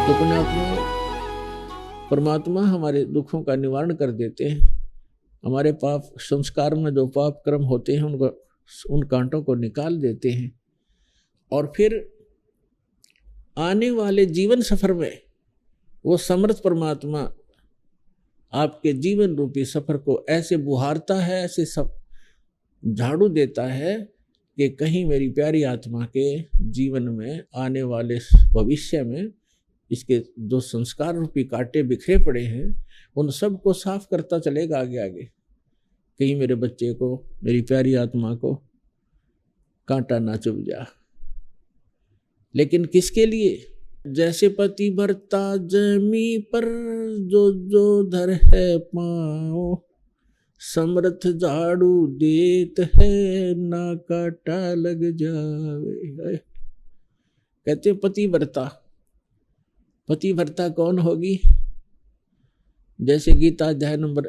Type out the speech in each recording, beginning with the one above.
तो पुण्यात्मा परमात्मा हमारे दुखों का निवारण कर देते हैं। हमारे पाप संस्कार में जो पाप कर्म होते हैं उनको, उन कांटों को निकाल देते हैं। और फिर आने वाले जीवन सफर में वो समर्थ परमात्मा आपके जीवन रूपी सफर को ऐसे बुहारता है, ऐसे सब झाड़ू देता है कि कहीं मेरी प्यारी आत्मा के जीवन में आने वाले भविष्य में इसके जो संस्कार रूपी कांटे बिखरे पड़े हैं उन सब को साफ करता चलेगा आगे आगे। कहीं मेरे बच्चे को, मेरी प्यारी आत्मा को कांटा ना चुभ जा। लेकिन किसके लिए? जैसे पति भरता जमी पर जो जो धर है पाँव, समर्थ झाड़ू देत है ना कांटा लग जावे। कहते पति भरता, पति भरता कौन होगी? जैसे गीता अध्याय नंबर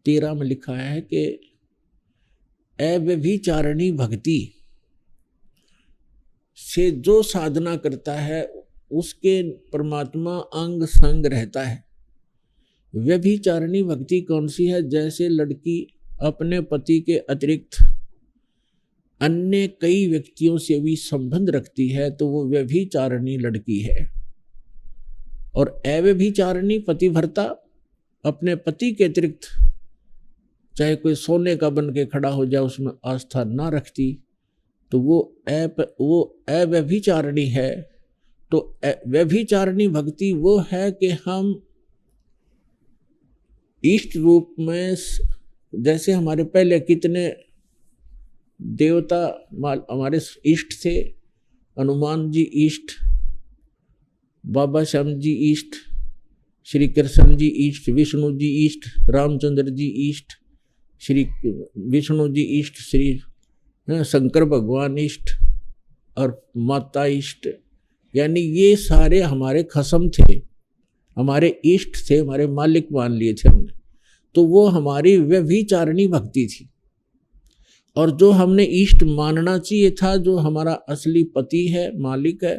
13 में लिखा है कि अव्यभिचारिणी भक्ति से जो साधना करता है उसके परमात्मा अंग संग रहता है। व्यभिचारिणी भक्ति कौन सी है? जैसे लड़की अपने पति के अतिरिक्त अन्य कई व्यक्तियों से भी संबंध रखती है तो वो व्यभिचारिणी लड़की है। और अव्यभिचारिणी पतिव्रता अपने पति के अतिरिक्त चाहे कोई सोने का बन के खड़ा हो जाए उसमें आस्था ना रखती तो वो अव्यभिचारिणी है। तो व्यभिचारिणी भक्ति वो है कि हम इष्ट रूप में, जैसे हमारे पहले कितने देवता हमारे इष्ट थे, हनुमान जी इष्ट, बाबा श्याम जी इष्ट, श्री कृष्ण जी इष्ट, विष्णु जी इष्ट, रामचंद्र जी इष्ट, श्री विष्णु जी इष्ट, श्री शंकर भगवान इष्ट और माता इष्ट, यानी ये सारे हमारे खसम थे, हमारे इष्ट थे, हमारे मालिक मान लिए थे हमने। तो वो हमारी व्यभिचारिणी भक्ति थी। और जो हमने इष्ट मानना चाहिए था, जो हमारा असली पति है, मालिक है,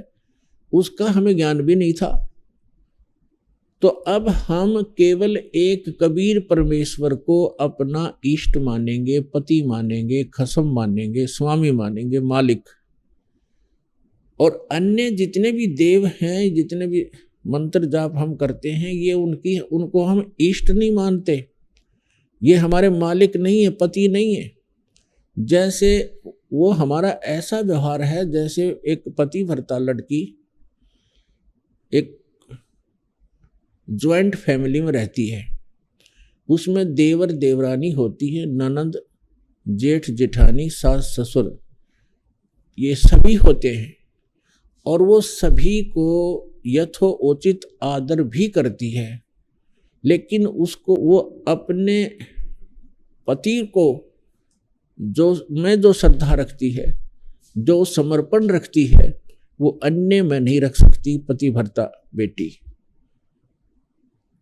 उसका हमें ज्ञान भी नहीं था। तो अब हम केवल एक कबीर परमेश्वर को अपना इष्ट मानेंगे, पति मानेंगे, खसम मानेंगे, स्वामी मानेंगे, मालिक। और अन्य जितने भी देव हैं, जितने भी मंत्र जाप हम करते हैं, ये उनको हम इष्ट नहीं मानते। ये हमारे मालिक नहीं है, पति नहीं है। जैसे वो हमारा ऐसा व्यवहार है जैसे एक पति भरता लड़की एक ज्वाइंट फैमिली में रहती है, उसमें देवर देवरानी होती है, ननंद जेठ जेठानी सास ससुर, ये सभी होते हैं। और वो सभी को यथोचित आदर भी करती है। लेकिन उसको वो अपने पति को जो श्रद्धा रखती है, जो समर्पण रखती है, वो अन्य में नहीं रख सकती पतिव्रता बेटी।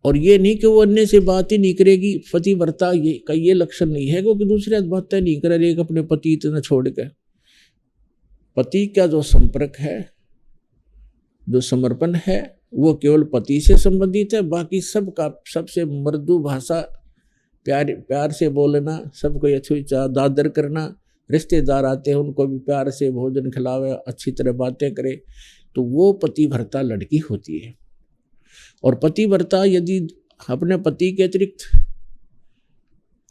और ये नहीं कि वो अन्य से बात ही नहीं करेगी, पतिव्रता का ये लक्षण नहीं है क्योंकि दूसरे बातें नहीं करे, एक अपने पति इतना छोड़ के। पति का जो संपर्क है, जो समर्पण है, वो केवल पति से संबंधित है। बाकी सबका, सबसे मृदु भाषा, प्यार से बोलना, सबको यथोचित आदर करना, रिश्तेदार आते हैं उनको भी प्यार से भोजन खिलावे, अच्छी तरह बातें करे, तो वो पतिव्रता लड़की होती है। और पतिव्रता यदि अपने पति के अतिरिक्त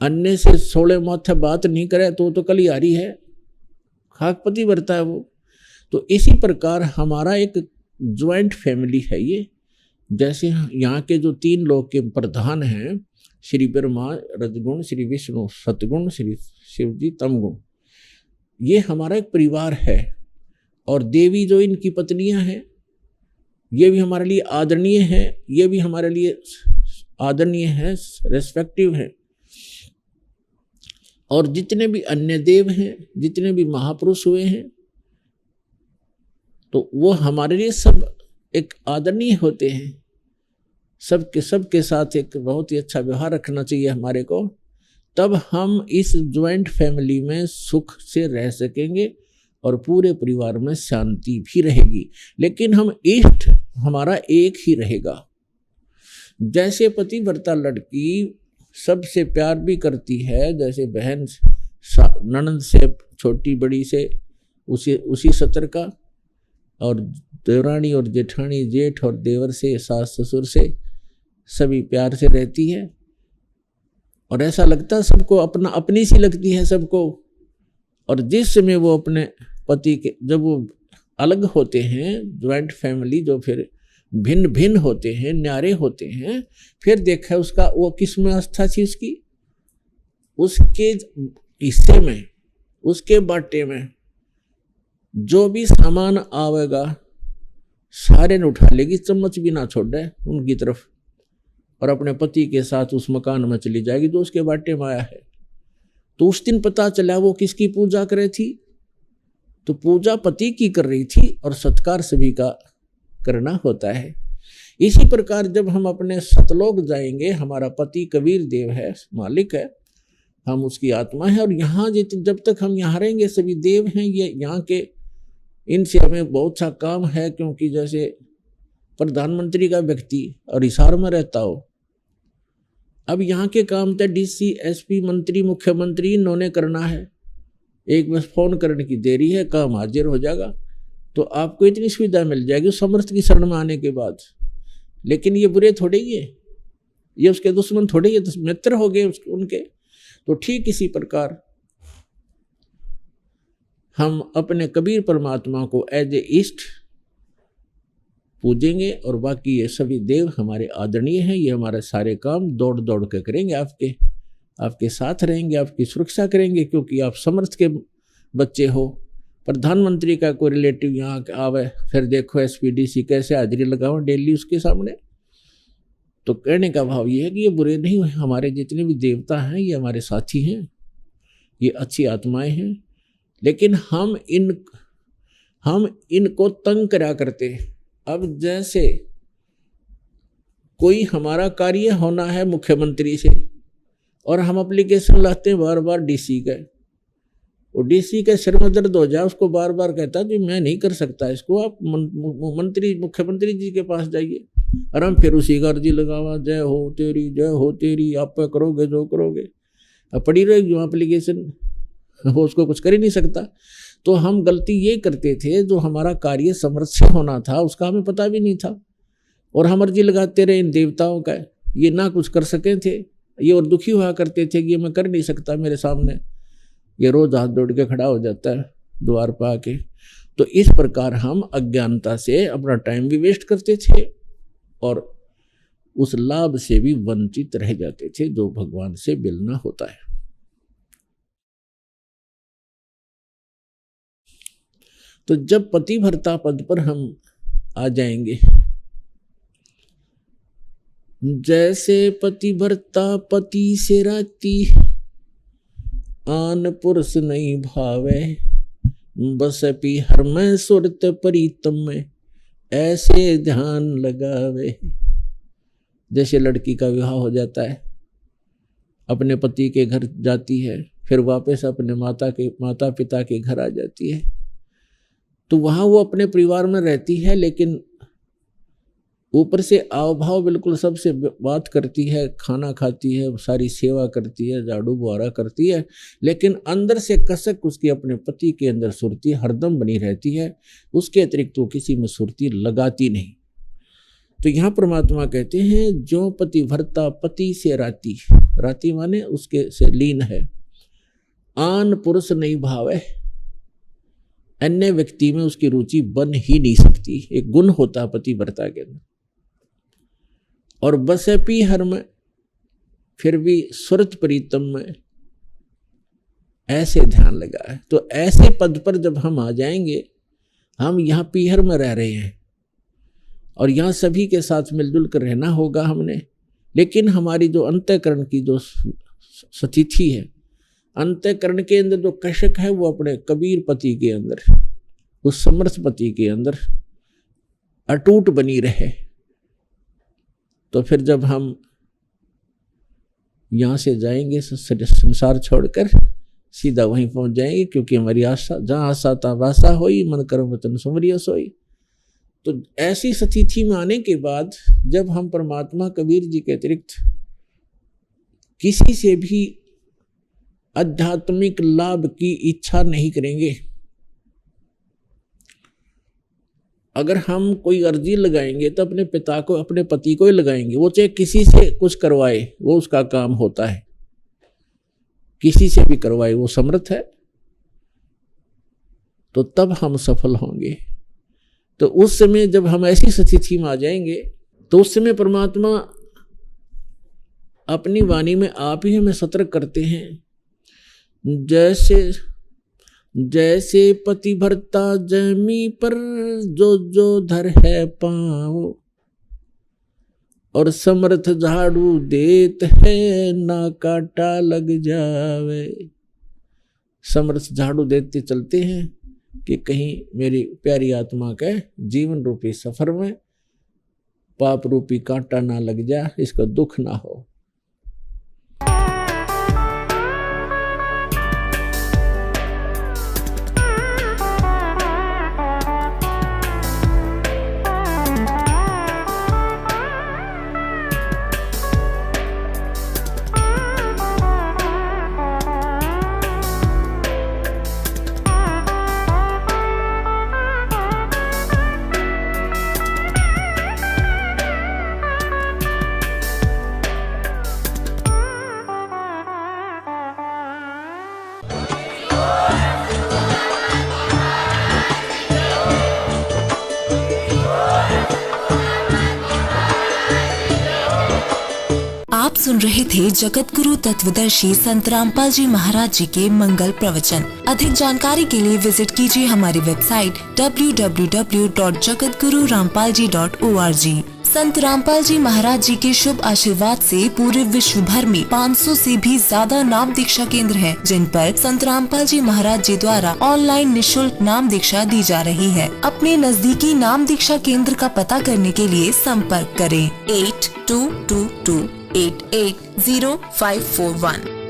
अन्य से 16 माथे बात नहीं करे तो कलियारी है, खाक पतिव्रता है वो। तो इसी प्रकार हमारा एक ज्वाइंट फैमिली है ये। जैसे यहाँ के जो 3 लोक के प्रधान हैं, श्री ब्रह्मा रजगुण, श्री विष्णु सतगुण, श्री शिव जी तमगुण, ये हमारा एक परिवार है। और देवी जो इनकी पत्नियां हैं, ये भी हमारे लिए आदरणीय हैं, ये भी हमारे लिए आदरणीय हैं, रेस्पेक्टिव हैं। और जितने भी अन्य देव हैं, जितने भी महापुरुष हुए हैं, तो वो हमारे लिए सब एक आदरणीय होते हैं। सबके साथ एक बहुत ही अच्छा व्यवहार रखना चाहिए हमारे को, तब हम इस ज्वाइंट फैमिली में सुख से रह सकेंगे और पूरे परिवार में शांति भी रहेगी। लेकिन हम इष्ट हमारा एक ही रहेगा। जैसे पतिव्रता लड़की सबसे प्यार भी करती है, जैसे बहन ननद से, छोटी बड़ी से उसी सतर का, और देवरानी और जेठानी, जेठ और देवर से, सास ससुर से सभी प्यार से रहती है। और ऐसा लगता है सबको अपना, अपनी सी लगती है सबको। और जिस समय वो अपने पति के, जब वो अलग होते हैं, ज्वाइंट फैमिली जो फिर भिन्न भिन्न होते हैं, न्यारे होते हैं, फिर देखा उसका वो किस में आस्था थी उसकी, उसके हिस्से में, उसके बाटे में जो भी सामान आवेगा सारे ने उठा लेगी, चम्मच भी ना छोड़े उनकी तरफ, और अपने पति के साथ उस मकान में चली जाएगी जो उसके बाटे में आया है। तो उस दिन पता चला वो किसकी पूजा कर रही थी, तो पूजा पति की कर रही थी और सत्कार सभी का करना होता है। इसी प्रकार जब हम अपने सतलोक जाएंगे, हमारा पति कबीर देव है, मालिक है, हम उसकी आत्मा है, और यहाँ जब तक हम यहाँ रहेंगे सभी देव हैं, ये यहाँ के, इनसे हमें बहुत सा काम है। क्योंकि जैसे प्रधानमंत्री का व्यक्ति और हिसार में रहता हो, अब यहाँ के काम तो डीसी, एसपी, मंत्री, मुख्यमंत्री इन्होंने करना है, एक बस फोन करने की देरी है, काम हाजिर हो जाएगा। तो आपको इतनी सुविधा मिल जाएगी समर्थ की शरण में आने के बाद। लेकिन ये बुरे थोड़े ही है, ये उसके दुश्मन थोड़े ही, मित्र हो गए उनके। तो ठीक इसी प्रकार हम अपने कबीर परमात्मा को एज ए इष्ट पूजेंगे, और बाकी ये सभी देव हमारे आदरणीय हैं। ये हमारे सारे काम दौड़ दौड़ के करेंगे, आपके साथ रहेंगे, आपकी सुरक्षा करेंगे, क्योंकि आप समर्थ के बच्चे हो। प्रधानमंत्री का कोई रिलेटिव यहाँ आवे, फिर देखो एसपीडीसी कैसे हाजिरी लगाओ डेली उसके सामने। तो कहने का भाव ये है कि ये बुरे नहीं हुए, हमारे जितने भी देवता हैं ये हमारे साथी हैं, ये अच्छी आत्माएं हैं। लेकिन हम इनको तंग करा करते हैं। अब जैसे कोई हमारा कार्य होना है मुख्यमंत्री से, और हम एप्लीकेशन लाते हैं बार बार डीसी का, और डीसी के सिर में दर्द हो जाए, उसको बार बार कहता है मैं नहीं कर सकता इसको, आप मुख्यमंत्री जी के पास जाइए, और हम फिर उसी का अर्जी लगावा, जय हो तेरी, आप पे करोगे जो करोगे, अब पड़ी रहेगी जो एप्लीकेशन, वो उसको कुछ कर ही नहीं सकता। तो हम गलती ये करते थे, जो हमारा कार्य समर्थ से होना था उसका हमें पता भी नहीं था, और हम अर्जी लगाते रहे इन देवताओं का, ये ना कुछ कर सके थे, ये और दुखी हुआ करते थे कि ये मैं कर नहीं सकता, मेरे सामने ये रोज हाथ जोड़ के खड़ा हो जाता है द्वार पर आके। तो इस प्रकार हम अज्ञानता से अपना टाइम भी वेस्ट करते थे, और उस लाभ से भी वंचित रह जाते थे जो भगवान से मिलना होता है। तो जब पतिव्रता पद पर हम आ जाएंगे, जैसे पतिव्रता पति से राती, आन पुरुष नहीं भावे, बस पी हर में सुरत प्रीतम में, ऐसे ध्यान लगावे। जैसे लड़की का विवाह हो जाता है, अपने पति के घर जाती है, फिर वापस अपने माता पिता के घर आ जाती है, तो वहाँ वो अपने परिवार में रहती है, लेकिन ऊपर से आव भाव बिल्कुल सबसे बात करती है, खाना खाती है, सारी सेवा करती है, झाड़ू बुहारा करती है, लेकिन अंदर से कसक उसकी अपने पति के अंदर सुरती हरदम बनी रहती है, उसके अतिरिक्त वो किसी में सुरती लगाती नहीं। तो यहाँ परमात्मा कहते हैं जो पतिव्रता पति से राती, राती माने उसके से लीन है, आन पुरुष नहीं भावे, अन्य व्यक्ति में उसकी रुचि बन ही नहीं सकती, एक गुण होता है पतिव्रता के अंदर। और बसे पी हर में, फिर भी सुरत प्रीतम में ऐसे ध्यान लगा है। तो ऐसे पद पर जब हम आ जाएंगे, हम यहाँ पीहर में रह रहे हैं और यहाँ सभी के साथ मिलजुल कर रहना होगा हमने, लेकिन हमारी जो अंतःकरण की जो स्थिति है, अंतःकरण के अंदर जो कशक है वो अपने कबीर पति के अंदर, उस समर्थ पति के अंदर अटूट बनी रहे। तो फिर जब हम यहाँ से जाएंगे संसार छोड़कर, सीधा वहीं पहुंच जाएंगे, क्योंकि हमारी आशा जहाँ आशा ता वासा होई, मन कर्म वतन सुमरियो सोई। तो ऐसी स्थिति में आने के बाद जब हम परमात्मा कबीर जी के अतिरिक्त किसी से भी आध्यात्मिक लाभ की इच्छा नहीं करेंगे, अगर हम कोई अर्जी लगाएंगे तो अपने पिता को, अपने पति को ही लगाएंगे, वो चाहे किसी से कुछ करवाए, वो उसका काम होता है, किसी से भी करवाए, वो समर्थ है, तो तब हम सफल होंगे। तो उस समय जब हम ऐसी स्थिति में आ जाएंगे तो उस समय परमात्मा अपनी वाणी में आप ही हमें सतर्क करते हैं। जैसे पति भरता जमी पर जो जो धर है पाँव, और समर्थ झाड़ू देत है ना काटा लग जावे। समर्थ झाड़ू देते चलते हैं कि कहीं मेरी प्यारी आत्मा के जीवन रूपी सफर में पाप रूपी कांटा ना लग जा, इसका दुख ना हो। आप सुन रहे थे जगत गुरु तत्वदर्शी संत रामपाल जी महाराज जी के मंगल प्रवचन। अधिक जानकारी के लिए विजिट कीजिए हमारी वेबसाइट www.jagatgururampalji.org। संत रामपाल जी महाराज जी के शुभ आशीर्वाद से पूरे विश्व भर में 500 से भी ज्यादा नाम दीक्षा केंद्र हैं, जिन पर संत रामपाल जी महाराज जी द्वारा ऑनलाइन निशुल्क नाम दीक्षा दी जा रही है। अपने नजदीकी नाम दीक्षा केंद्र का पता करने के लिए संपर्क करें 8222880541।